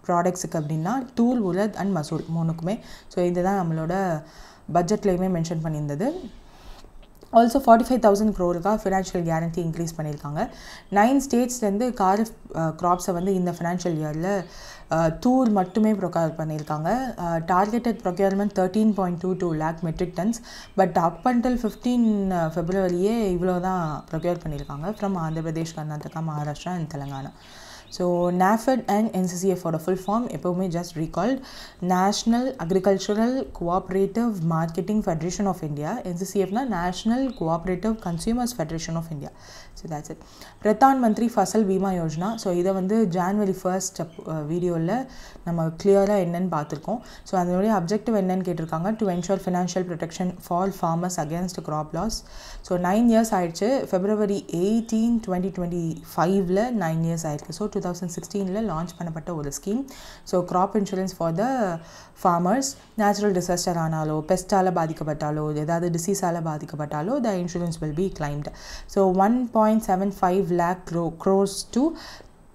ப்ராடக்ட்ஸுக்கு அப்படின்னா தூள், உரத் அண்ட் மசூல் 3க்குமே. ஸோ இதுதான் நம்மளோட பட்ஜெட்லேயுமே மென்ஷன் பண்ணியிருந்தது. Also 45,000 crore financial guarantee increase பண்ணியிருக்காங்க. 9 ஸ்டேட்ஸ்லேருந்து காரிஃப் க்ராப்ஸை வந்து இந்த ஃபினான்ஷியல் இயரில் தூர் மட்டுமே ப்ரொக்யூர் பண்ணியிருக்காங்க. Targeted procurement 13.22 lakh metric tons. But up until 15 February இவ்வளோ தான் ப்ரொக்யூர் பண்ணியிருக்காங்க from Andhra Pradesh, Karnataka, Maharashtra and Telangana. So NAFED and NCCF ஓட ஃபுல் ஃபார்ம் எப்போவுமே just recalled national agricultural cooperative marketing federation of India. NCCFனா national cooperative consumers federation of India. So that's it. Pradhan Mantri Fasal Bima Yojana. So இதை வந்து January 1st வீடியோவில் நம்ம கிளியராக என்னென்னு பார்த்துருக்கோம். ஸோ அதனுடைய அப்ஜெக்டிவ் என்னன்னு கேட்டிருக்காங்க, to ensure financial protection for farmers against crop loss. So 9 years ஆயிடுச்சு. February 18, 2025 9 years ஆயிருக்கு. ஸோ 2016 லான்ச் பண்ணப்பட்ட ஒரு ஸ்கீம். So crop insurance for the farmers. Natural disaster ஆனாலோ, பெஸ்ட்டால் பாதிக்கப்பட்டாலோ, ஏதாவது டிசீஸால் பாதிக்கப்பட்டாலோ the insurance will be claimed. So 1.75 lakh crores to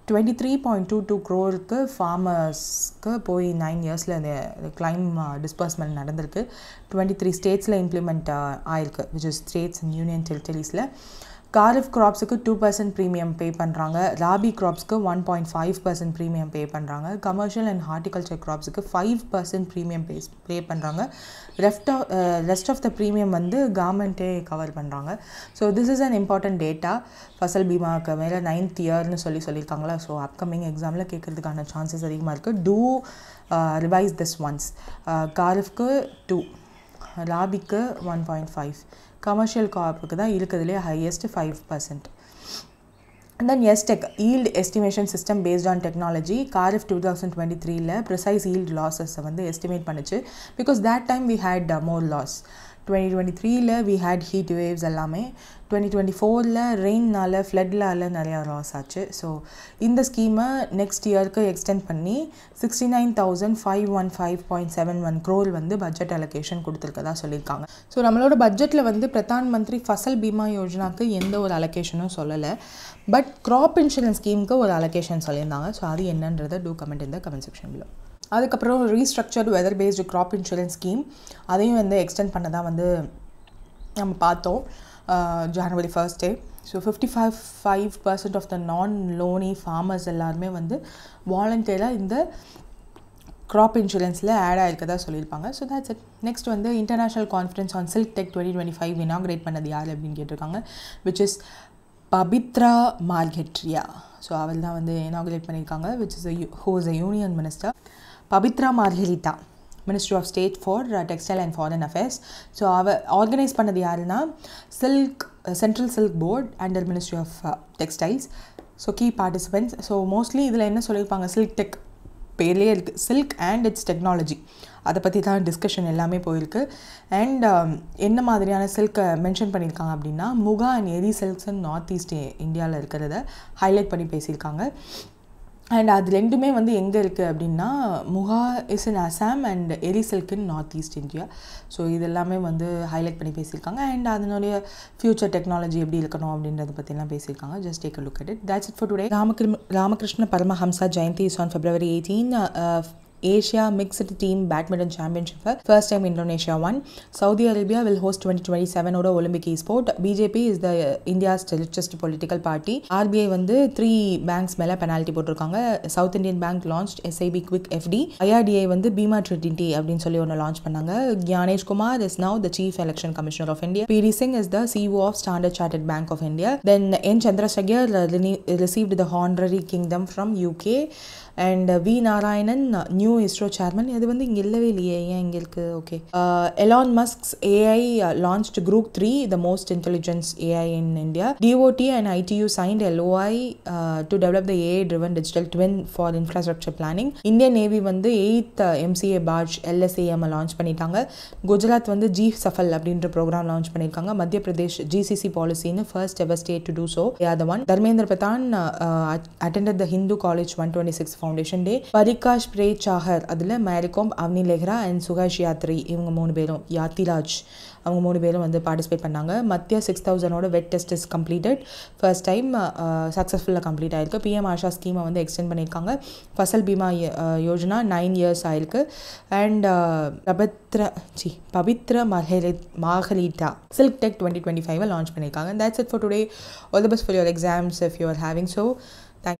23.22 crore ஃபார்மர்ஸ்க்கு போய் 9 yearsல அந்த கிளைம் டிஸ்பர்ஸ்மெண்ட் நடந்திருக்கு. 23 ஸ்டேட்ஸில் இம்ப்ளிமெண்ட் ஆயிருக்கு, which is states and union டெரிட்டரிஸில். காரிஃப் க்ராப்ஸுக்கு 2% ப்ரீமியம் பே பண்ணுறாங்க. ராபி க்ராப்ஸ்க்கு 1.5% ப்ரீமியம் பே பண்ணுறாங்க. கமர்ஷியல் அண்ட் ஹார்டிகல்ச்சர் க்ராப்ஸுக்கு 5% ப்ரீமியம் பே பண்ணுறாங்க. ரெஸ்ட் ஆஃப் த ப்ரீமியம் வந்து கவர்மெண்ட்டே கவர் பண்ணுறாங்க. So this is an important data. Fasal பீமாவுக்கு மேலே 9th yearன்னு சொல்லியிருக்காங்களா. ஸோ அப்கமிங் எக்ஸாமில் கேட்குறதுக்கான சான்சஸ் அதிகமாக இருக்குது. To revise this ones. காரிஃப்க்கு 2, ராபிக்கு 1.5, கமர்ஷியல் காப்புக்கு தான் இருக்கிறதுலே highest 5%. And then YESTECH, Yield Estimation System Based on Technology, Kharif 2023 precise yield losses வந்து estimate பண்ணுச்சு. Because that time we had more loss. 2023 we had heat waves எல்லாமே. 2024 ரெயின்னால ஃப்ளட்லால் நிறையா loss ஆச்சு. ஸோ இந்த ஸ்கீமை நெக்ஸ்ட் இயருக்கு எக்ஸ்டெண்ட் பண்ணி 69,515.71 crore வந்து பட்ஜெட் அலோகேஷன் கொடுத்துருக்கதா சொல்லியிருக்காங்க. ஸோ நம்மளோட பட்ஜெட்டில் வந்து பிரதான் மந்திரி ஃபசல் பீமா யோஜனாவுக்கு எந்த ஒரு அலோகேஷனும் சொல்லலை. பட் க்ராப் இன்சூரன்ஸ் ஸ்கீமுக்கு ஒரு அலோகேஷன் சொல்லியிருந்தாங்க. ஸோ அது என்னன்றதை டூ கமெண்ட் இந்த கமெண்ட் செக்ஷன் பிலோ. அதுக்கப்புறம் restructured weather based crop insurance scheme அதையும் வந்து எக்ஸ்டெண்ட் பண்ணதான் வந்து நம்ம பார்த்தோம் January 1st. So 55% of the நான் லோனி ஃபார்மர்ஸ் எல்லாருமே வந்து வாலண்டியராக இந்த க்ராப் இன்சூரன்ஸில் ஆட் ஆகிருக்கதா சொல்லியிருப்பாங்க. So that's it. நெக்ஸ்ட் வந்து international conference on silk tech 2025 inaugurate பண்ணது யார் அப்படின்னு கேட்டிருக்காங்க, which is Pabitra Margherita. So அவள் தான் வந்து இனாக்ரேட் பண்ணியிருக்காங்க, which is who is a union minister. Pabitra Margherita, ministry of state for textile and foreign affairs. So அவள் ஆர்கனைஸ் பண்ணது யாருன்னா central silk board under ministry of textiles. So key participants. So mostly இதில் என்ன சொல்லியிருப்பாங்க, சில்க் டெக் பேர்லேயே இருக்குது, silk and it's technology, அதை பற்றி தான் டிஸ்கஷன் எல்லாமே போயிருக்கு. அண்ட் என்ன மாதிரியான சில்கை மென்ஷன் பண்ணியிருக்காங்க அப்படின்னா, முகா அண்ட் எரி சில்க்ஸ் அண்ட் நார்த் ஈஸ்ட் இந்தியாவில் இருக்கிறத ஹைலைட் பண்ணி பேசியிருக்காங்க. அண்ட் அது ரெண்டுமே வந்து எங்கே இருக்குது அப்படின்னா, முகா இஸ் இன் அசாம் அண்ட் எரி silk in north east India. So இது எல்லாமே வந்து ஹைலைட் பண்ணி பேசியிருக்காங்க. அண்ட் அதனுடைய ஃபியூச்சர் டெக்னாலஜி எப்படி இருக்கணும் அப்படின்றத பற்றிலாம் பேசியிருக்காங்க. Just take a look at it. That's it for today. Ramakrishna Paramahamsa Jayanti is on February 18. Asia Mixed Team Badminton Championship first time Indonesia won. Saudi Arabia will host 2027 oda Olympic e-sport. BJP is the India's richest political party. RBI வந்து 3 banks மேல penalty போட்டிருக்காங்க. South Indian Bank launched SIB Quick FD. IRDA வந்து Bima Trinity அப்படின்னு சொல்லி ஒன்று launch பண்ணாங்க. Gyanesh Kumar is now the Chief Election Commissioner of India. PD Singh is the CEO of Standard Chartered Bank of India. Then N. Chandrasekhar received the honorary kingdom from UK. And V. Narayanan, new ISRO chairman. இது வந்து இங்கே இல்லவே இல்லையே, ஏன் இங்கே இருக்குது? Okay. Elon Musk's AI launched Group 3, the most intelligence AI in India. DOT and ITU signed LOI to develop the AI-driven digital twin for infrastructure planning. Indian Navy வந்து 8th MCA barge LSAM launch பண்ணிட்டாங்க. குஜராத் வந்து G Safal அப்படின்ற program launch பண்ணியிருக்காங்க. Madhya Pradesh GCC பாலிசின்னு first ever state to do so. the one. Dharmendra Pradhan attended the Hindu College 126 Foundation Day. Parikash Prey Chahar, அதில் மேரிகோம், அவனி லெஹ்ரா and Sugash Yatri, இவங்க 3 பேரும், யாத்திராஜ் அவங்க 3 பேரும் வந்து பார்ட்டிசிபேட் பண்ணாங்க. Matsya 6000 wet test is completed. First time சக்ஸஸ்ஃபுல்லாக கம்ப்ளீட் ஆயிருக்கு. PM ஆஷா ஸ்கீமை வந்து எக்ஸ்டெண்ட் பண்ணியிருக்காங்க. ஃபசல் பீமா யோஜனா 9 years ஆயிருக்கு. And Pabitra Margherita silk tech 2025 launch பண்ணியிருக்காங்க. That's it for today. All the best for your exams if you are having so.